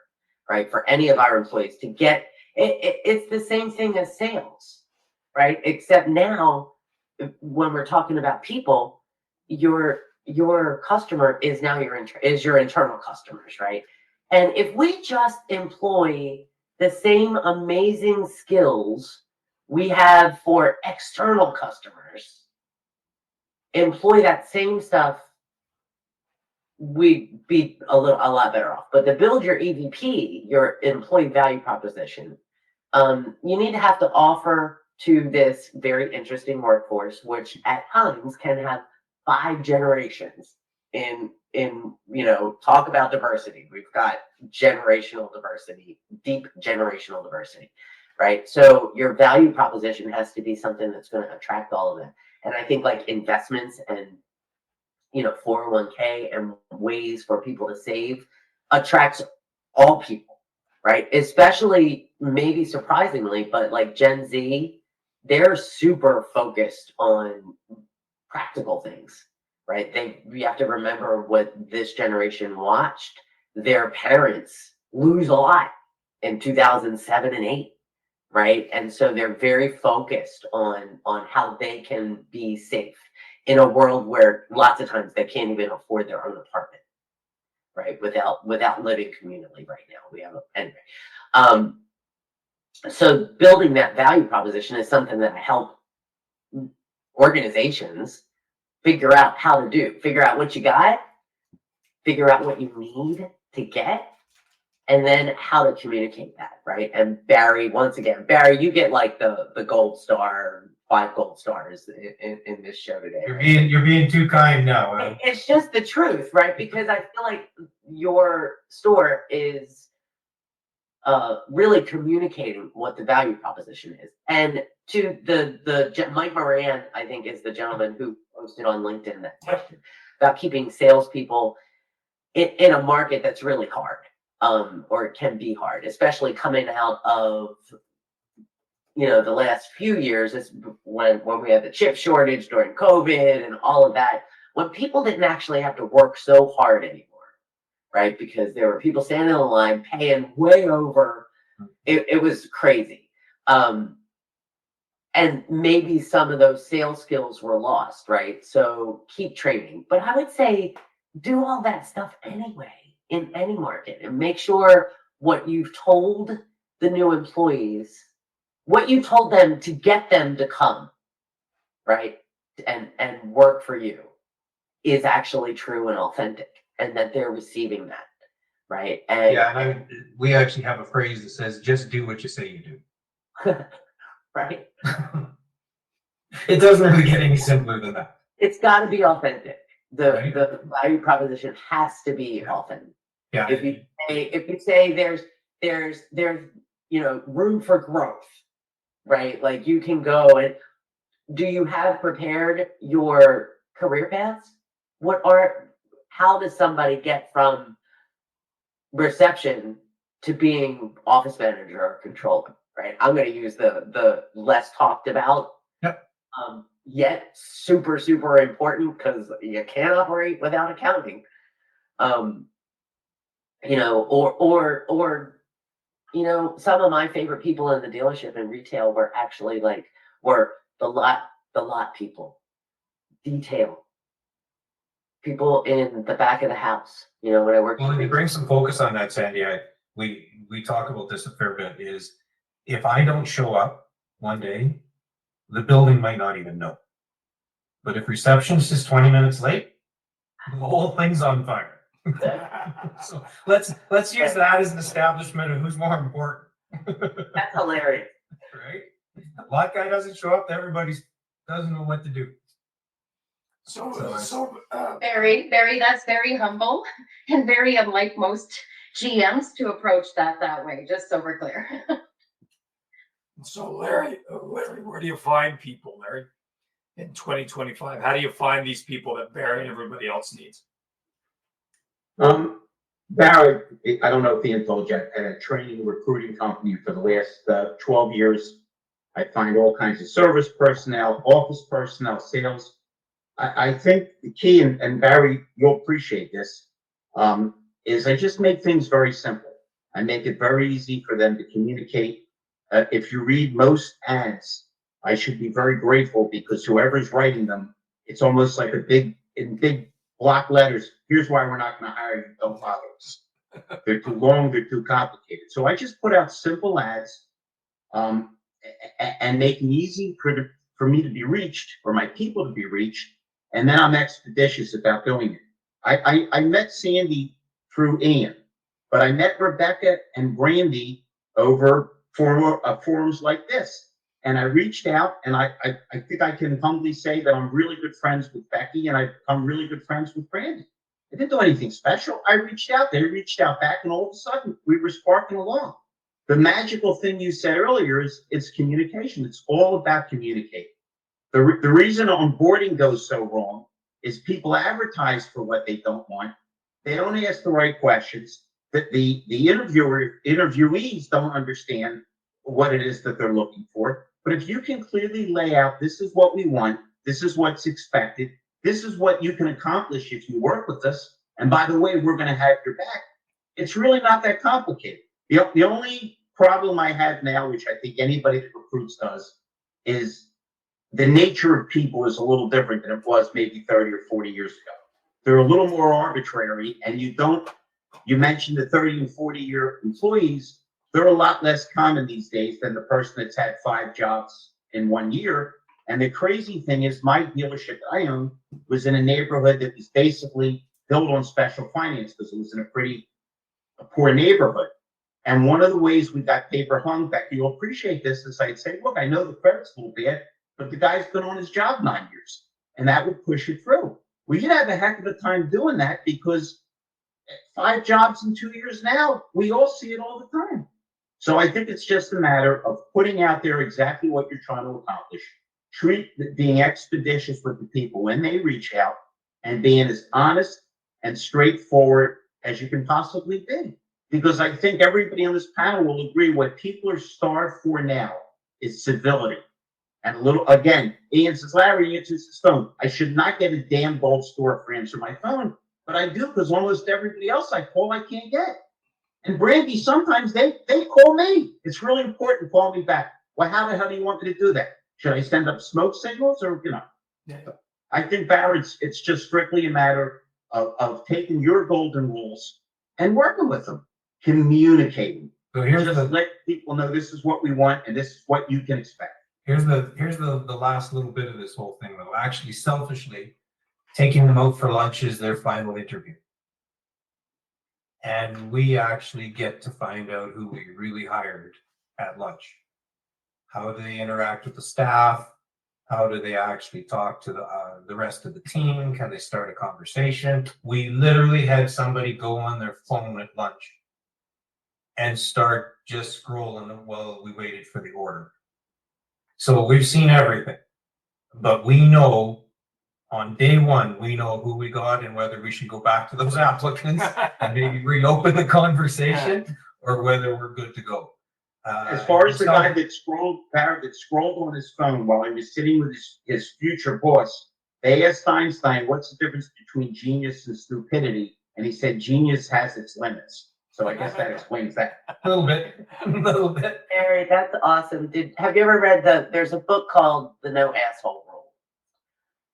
right? For any of our employees to get, it's the same thing as sales, right? Except now, when we're talking about people, your customer is now your internal customers, right? And if we just employ the same amazing skills we have for external customers, employ that same stuff, we'd be a lot better off. But to build your EVP, your employee value proposition, you need to have to offer to this very interesting workforce, which at times can have 5 generations in talk about diversity. We've got generational diversity, deep generational diversity, right? So your value proposition has to be something that's going to attract all of them. And I think like investments and 401k and ways for people to save attracts all people, right? Especially, maybe surprisingly, but like Gen Z, they're super focused on practical things, right? We have to remember what this generation watched their parents lose a lot in 2007 and 8, right? And so they're very focused on how they can be safe in a world where lots of times they can't even afford their own apartment, right? Without living communally right now. Anyway. So building that value proposition is something that I help organizations figure out how to do. Figure out what you got, figure out what you need to get, and then how to communicate that, right? And Barry, once again, you get like the gold star, 5 gold stars in this show today. You're being too kind now. It's just the truth, right? Because I feel like your store is really communicating what the value proposition is. And to the Mike Moran, I think, is the gentleman who posted on LinkedIn that question about keeping salespeople in a market that's really hard, or it can be hard, especially coming out of the last few years, is when we had the chip shortage during COVID and all of that, when people didn't actually have to work so hard anymore, right? Because there were people standing in the line paying way over. It was crazy. And maybe some of those sales skills were lost, right? So keep training. But I would say do all that stuff anyway in any market, and make sure what you've told the new employees, what you told them to get them to come, right, and work for you, is actually true and authentic, and that they're receiving that, right? And we actually have a phrase that says, "Just do what you say you do." Right. It doesn't really get any simpler than that. It's got to be authentic. Right. The value proposition has to be authentic. Yeah. If you say there's room for growth, right? Like you can go and do you have prepared your career paths? How does somebody get from reception to being office manager or controller, right? I'm going to use the less talked about, yet super, super important, because you can't operate without accounting. Some of my favorite people in the dealership and retail were actually were the lot people, detail people in the back of the house. When I worked. Well, to bring some focus on that, Sandy, we talk about this a fair bit. Is if I don't show up one day, the building might not even know. But if receptionist is 20 minutes late, the whole thing's on fire. So let's use that as an establishment of who's more important. That's hilarious. Right? Lot guy doesn't show up, everybody doesn't know what to do. Barry, that's very humble and very unlike most GMs to approach that way, just so we're clear. So Larry, where do you find people, Larry, in 2025? How do you find these people that Barry and everybody else needs? Barry, I don't know if Ian told you, at a training recruiting company for the last 12 years. I find all kinds of service personnel, office personnel, sales. I think the key, and Barry, you'll appreciate this, is I just make things very simple. I make it very easy for them to communicate. If you read most ads, I should be very grateful because whoever's writing them, it's almost like in big block letters. Here's why we're not going to hire you. Don't bother us. They're too long. They're too complicated. So I just put out simple ads, and make it easy for me to be reached, or my people to be reached. And then I'm expeditious about doing it. I met Sandy through Ian, but I met Rebecca and Brandy over forums like this. And I reached out, and I think I can humbly say that I'm really good friends with Becky, and I've become really good friends with Brandy. I didn't do anything special. I reached out, they reached out back, and all of a sudden we were sparking along. The magical thing you said earlier is it's communication. It's all about communicating. The reason onboarding goes so wrong is people advertise for what they don't want. They don't ask the right questions. That the interviewees don't understand what it is that they're looking for. But if you can clearly lay out, this is what we want, this is what's expected, this is what you can accomplish if you work with us, and by the way, we're going to have your back. It's really not that complicated. The only problem I have now, which I think anybody that recruits does, is the nature of people is a little different than it was maybe 30 or 40 years ago. They're a little more arbitrary, and you mentioned the 30 and 40-year employees, they're a lot less common these days than the person that's had 5 jobs in 1 year. And the crazy thing is my dealership that I own was in a neighborhood that was basically built on special finance because it was in a poor neighborhood. And one of the ways we got paper hung, Becky, you'll appreciate this, is I'd say, look, I know the credit's a little bad, but the guy's been on his job 9 years. And that would push it through. We should have a heck of a time doing that because 5 jobs in 2 years now, we all see it all the time. So I think it's just a matter of putting out there exactly what you're trying to accomplish. Being expeditious with the people when they reach out and being as honest and straightforward as you can possibly be. Because I think everybody on this panel will agree what people are starved for now is civility. And again, Ian says, Larry, answers his phone. I should not get a damn bold store for answer my phone, but I do because almost everybody else I call, I can't get. And Brandy, sometimes they call me. It's really important. Call me back. Well, how the hell do you want me to do that? Should I send up smoke signals or, Yeah. I think, Barry, it's just strictly a matter of taking your golden rules and working with them, communicating. So let people know this is what we want and this is what you can expect. Here's the last little bit of this whole thing though. Actually, selfishly, taking them out for lunch is their final interview. And we actually get to find out who we really hired at lunch. How do they interact with the staff? How do they actually talk to the rest of the team? Can they start a conversation? We literally had somebody go on their phone at lunch and start just scrolling while we waited for the order. So we've seen everything, but we know on day one, we know who we got and whether we should go back to those applicants and maybe reopen the conversation or whether we're good to go. As far as the guy that scrolled on his phone while he was sitting with his future boss, they asked Einstein, what's the difference between genius and stupidity? And he said, genius has its limits. So I guess that explains that. A little bit. Barry, that's awesome. Have you ever read there's a book called The No Asshole Rule?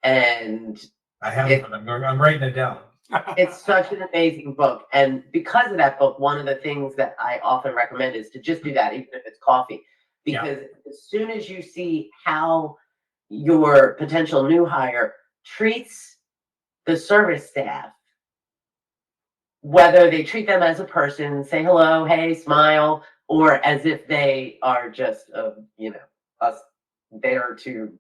And I haven't, but I'm writing it down. It's such an amazing book. And because of that book, one of the things that I often recommend is to just do that, even if it's coffee. Because as soon as you see how your potential new hire treats the service staff, whether they treat them as a person, say hello, hey, smile, or as if they are just, us there to,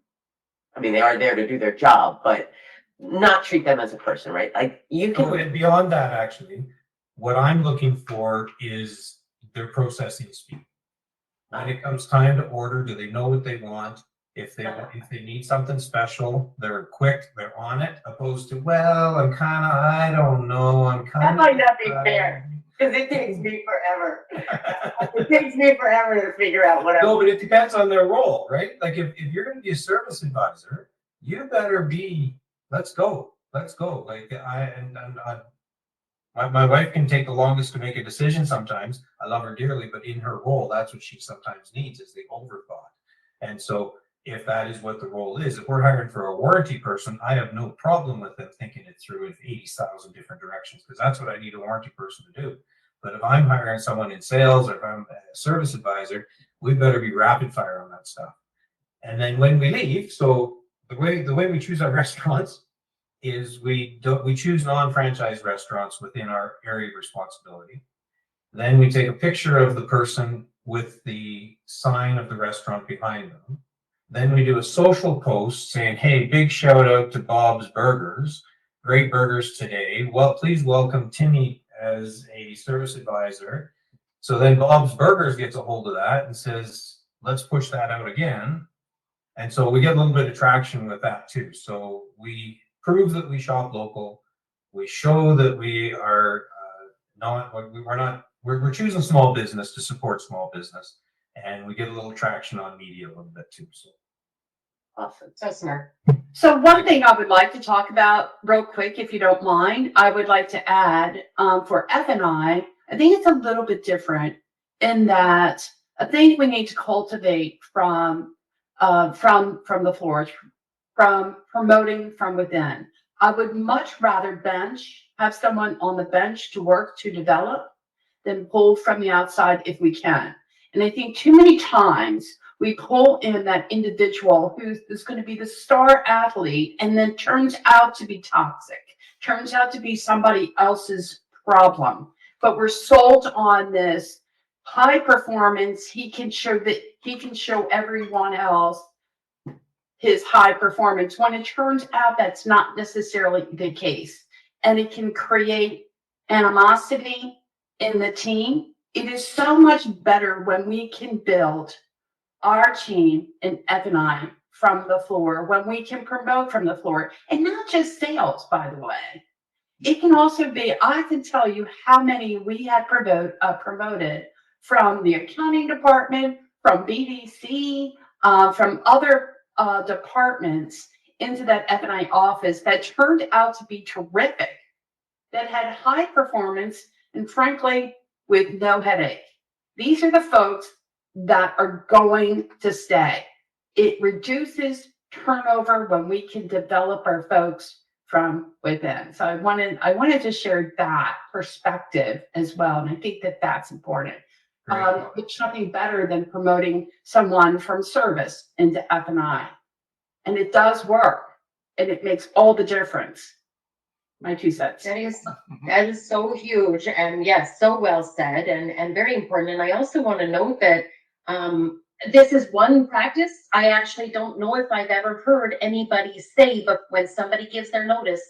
they are there to do their job, but not treat them as a person, right? Like you can. Oh, and beyond that, actually, what I'm looking for is their processing speed. When it comes time to order, do they know what they want? If they need something special, they're quick, they're on it, opposed to, well, I don't know, That might not be fair. Because it takes me forever. It takes me forever to figure out what I No, want. but it depends on their role, right? Like if you're gonna be a service advisor, you better be, let's go. Like my wife can take the longest to make a decision sometimes. I love her dearly, but in her role, that's what she sometimes needs is the overthought. And so if that is what the role is, if we're hiring for a warranty person, I have no problem with them thinking it through in 80,000 different directions, because that's what I need a warranty person to do. But if I'm hiring someone in sales or if I'm a service advisor, we better be rapid fire on that stuff. And then when we leave, so the way we choose our restaurants is we choose non-franchise restaurants within our area of responsibility. Then we take a picture of the person with the sign of the restaurant behind them. Then we do a social post saying, hey, big shout out to Bob's Burgers. Great burgers today. Well, please welcome Timmy as a service advisor. So then Bob's Burgers gets a hold of that and says, let's push that out again. And so we get a little bit of traction with that too. So we prove that we shop local. We show that we are we're choosing small business to support small business. And we get a little traction on media a little bit too. So. Awesome. So smart. So one thing I would like to talk about real quick, if you don't mind, I would like to add for F&I think it's a little bit different in that I think we need to cultivate from the floor, from promoting from within. I would much rather have someone on the bench to work to develop than pull from the outside if we can. And I think too many times we pull in that individual who's going to be the star athlete and then turns out to be toxic, turns out to be somebody else's problem. But we're sold on this high performance. He can show everyone else his high performance when it turns out that's not necessarily the case. And it can create animosity in the team. It is so much better when we can build our team in F&I from the floor, when we can promote from the floor, and not just sales, by the way. It can also be, I can tell you how many we had promoted from the accounting department, from BDC, from other departments into that F&I office that turned out to be terrific, that had high performance, and frankly, with no headache. These are the folks that are going to stay. It reduces turnover when we can develop our folks from within. So I wanted to share that perspective as well, and I think that that's important. It's nothing better than promoting someone from service into F&I, and it does work, and it makes all the difference. My 2 cents. That is so huge, and yes, so well said, and very important. And I also want to note that this is one practice I actually don't know if I've ever heard anybody say, but when somebody gives their notice,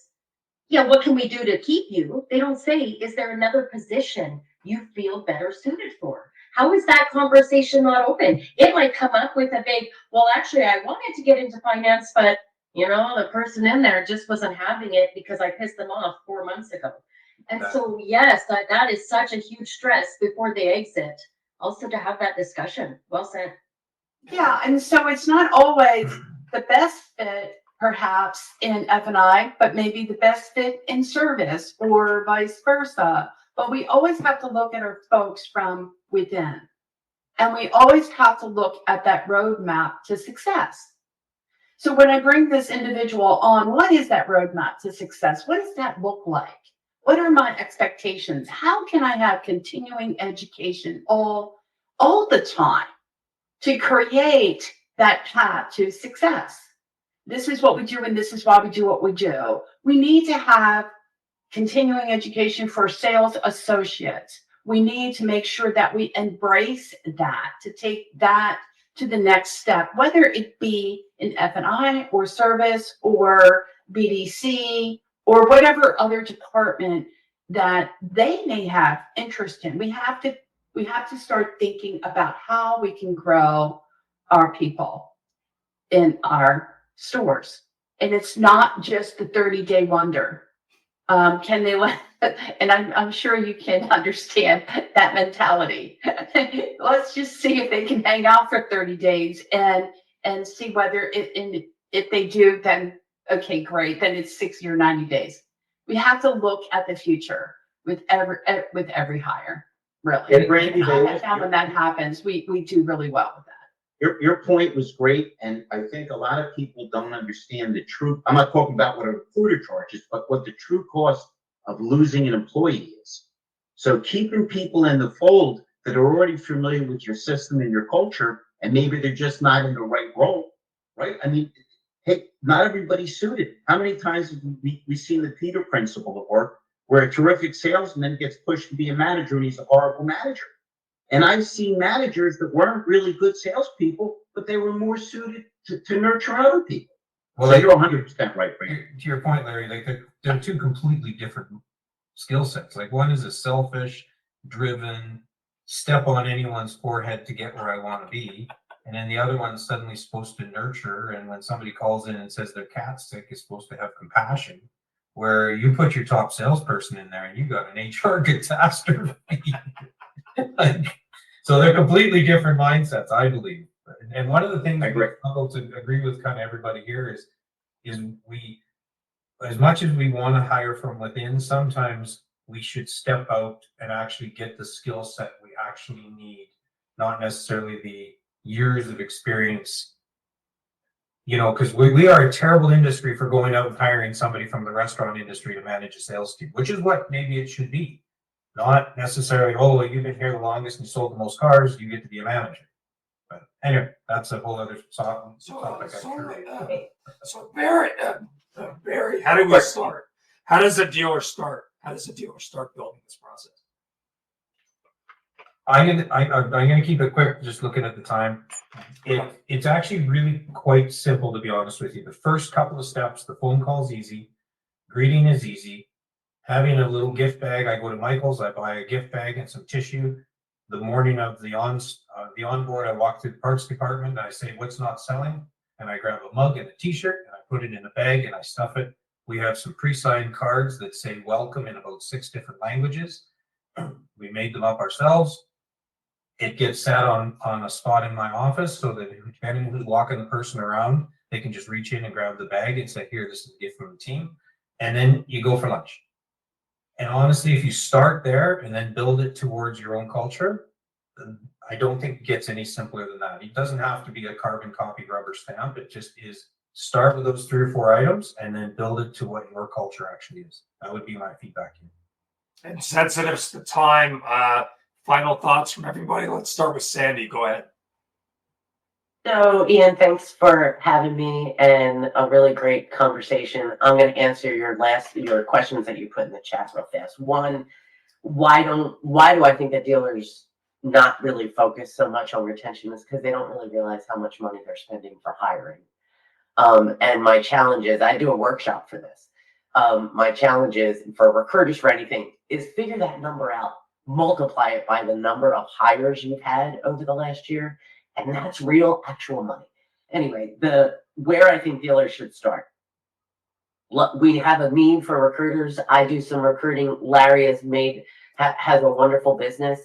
yeah, what can we do to keep you? They don't say, is there another position you feel better suited for? How is that conversation not open? It might come up with a big, well, actually, I wanted to get into finance, but you know, the person in there just wasn't having it because I pissed them off 4 months ago. And so, yes, that is such a huge stress before they exit. Also to have that discussion. Well said. Yeah, and so it's not always the best fit, perhaps, in F&I, but maybe the best fit in service or vice versa. But we always have to look at our folks from within. And we always have to look at that roadmap to success. So when I bring this individual on, what is that roadmap to success? What does that look like? What are my expectations? How can I have continuing education all the time to create that path to success? This is what we do, and this is why we do what we do. We need to have continuing education for sales associates. We need to make sure that we embrace that, to take that to the next step, whether it be in F&I or service or BDC or whatever other department that they may have interest in. We have to start thinking about how we can grow our people in our stores. And it's not just the 30-day wonder. Can they and I'm sure you can understand that mentality. Let's just see if they can hang out for 30 days and see whether if they do, then okay, great. Then it's 60 or 90 days. We have to look at the future with every hire, really. And Brandy, I have found when that happens, we do really well with that. Your point was great, and I think a lot of people don't understand the true, I'm not talking about what a recruiter charges, but what the true cost of losing an employee is. So keeping people in the fold that are already familiar with your system and your culture, and maybe they're just not in the right role, right? I mean, hey, not everybody's suited. How many times have we seen the Peter principle at work, where a terrific salesman gets pushed to be a manager and he's a horrible manager? And I've seen managers that weren't really good salespeople, but they were more suited to nurture other people. Well, So you're 100% right, Brandon. To your point, Larry, like they're two completely different skill sets. Like one is a selfish, driven, step on anyone's forehead to get where I want to be. And then the other one's suddenly supposed to nurture. And when somebody calls in and says their cat's sick, is supposed to have compassion. Where you put your top salesperson in there and you got an HR disaster. Like, so they're completely different mindsets, I believe. And one of the things I struggle to agree with kind of everybody here is we, as much as we want to hire from within, sometimes we should step out and actually get the skill set we actually need, not necessarily the years of experience. You know, because we are a terrible industry for going out and hiring somebody from the restaurant industry to manage a sales team, which is what maybe it should be. Not necessarily, oh, well, you've been here the longest and sold the most cars, you get to be a manager. But anyway, that's a whole other topic. So Barry, how do we start? How does a dealer start? How does a dealer start building this process? I'm gonna keep it quick, just looking at the time. It's actually really quite simple, to be honest with you. The first couple of steps, the phone call is easy, greeting is easy. Having a little gift bag, I go to Michael's, I buy a gift bag and some tissue. The morning of the onboard, I walk through the parts department and I say, what's not selling? And I grab a mug and a t-shirt and I put it in a bag and I stuff it. We have some pre-signed cards that say welcome in about 6 different languages. We made them up ourselves. It gets sat on a spot in my office so that anyone who's walking the person around, they can just reach in and grab the bag and say, here, this is a gift from the team. And then you go for lunch. And honestly, if you start there and then build it towards your own culture, I don't think it gets any simpler than that. It doesn't have to be a carbon copy rubber stamp. It just is, start with those 3 or 4 items and then build it to what your culture actually is. That would be my feedback here. And sensitive to time, final thoughts from everybody. Let's start with Sandy. Go ahead. So, Ian, thanks for having me and a really great conversation. I'm going to answer your questions that you put in the chat real fast. One, why do I think that dealers not really focus so much on retention is because they don't really realize how much money they're spending for hiring. And my challenge is, I do a workshop for this. My challenge is for recruiters, for anything, is figure that number out, multiply it by the number of hires you've had over the last year. And that's real, actual money. Anyway, where I think dealers should start. We have a need for recruiters. I do some recruiting. Larry has a wonderful business.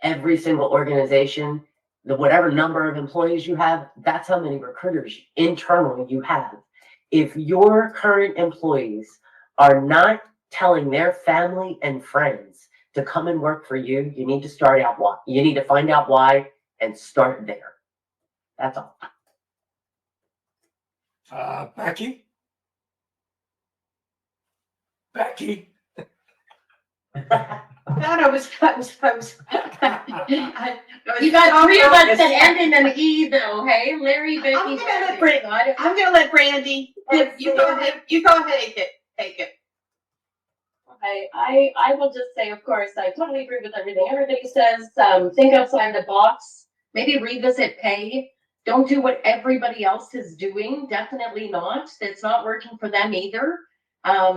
Every single organization, whatever number of employees you have, that's how many recruiters internally you have. If your current employees are not telling their family and friends to come and work for you, you need to start out why. You need to find out why and start there. That's all. Becky? I was. You got 3 of us that end in an E though, hey? Larry, Becky. I'm gonna let Brandy. You go ahead and take it. Okay, I will just say, of course, I totally agree with everything everybody says. Think outside the box. Maybe revisit pay. Don't do what everybody else is doing. Definitely not. It's not working for them either.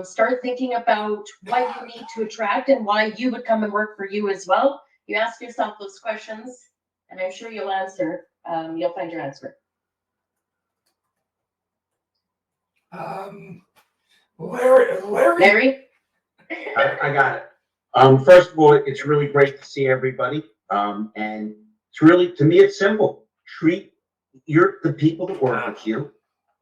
Start thinking about what you need to attract and why you would come and work for you as well. You ask yourself those questions, and I'm sure you'll answer. You'll find your answer. Larry? Larry? I got it. First of all, it's really great to see everybody. And it's really, to me, it's simple. Treat the people that work with you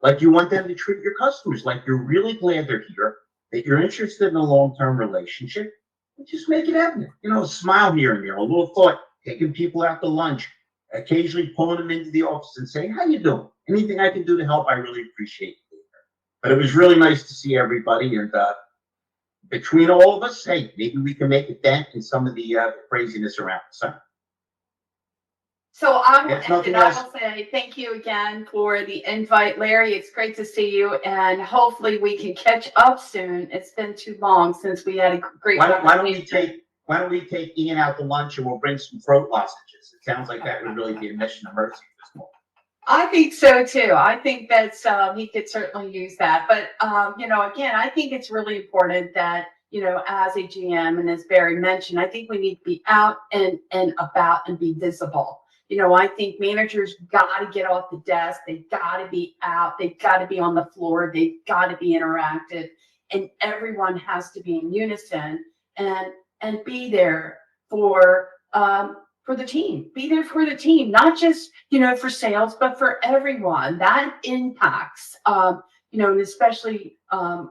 like you want them to treat your customers, like you're really glad they're here, that you're interested in a long-term relationship. And just make it happen. You know, a smile here and there, a little thought, taking people out to lunch, occasionally pulling them into the office and saying, how you doing? Anything I can do to help, I really appreciate it. But it was really nice to see everybody. And between all of us, hey, maybe we can make a dent in some of the craziness around the sun. So I will If end nothing it. I else- will say thank you again for the invite, Larry. It's great to see you, and hopefully we can catch up soon. It's been too long since we had a great Why don't conversation. we take Ian out to lunch and we'll bring some throat lozenges? It sounds like that would really be a mission of mercy this morning. I think so too. I think that's he could certainly use that. But again, I think it's really important that as a GM and as Barry mentioned, I think we need to be out and about and be visible. I think managers got to get off the desk. They've got to be out. They've got to be on the floor. They've got to be interactive, and everyone has to be in unison and be there for the team. Be there for the team, not just for sales, but for everyone. That impacts and especially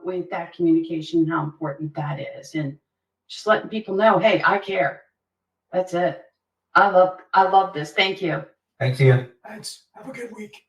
with that communication and how important that is, and just letting people know, hey, I care. That's it. I love this. Thank you. Thanks, Ian. Thanks. Have a good week.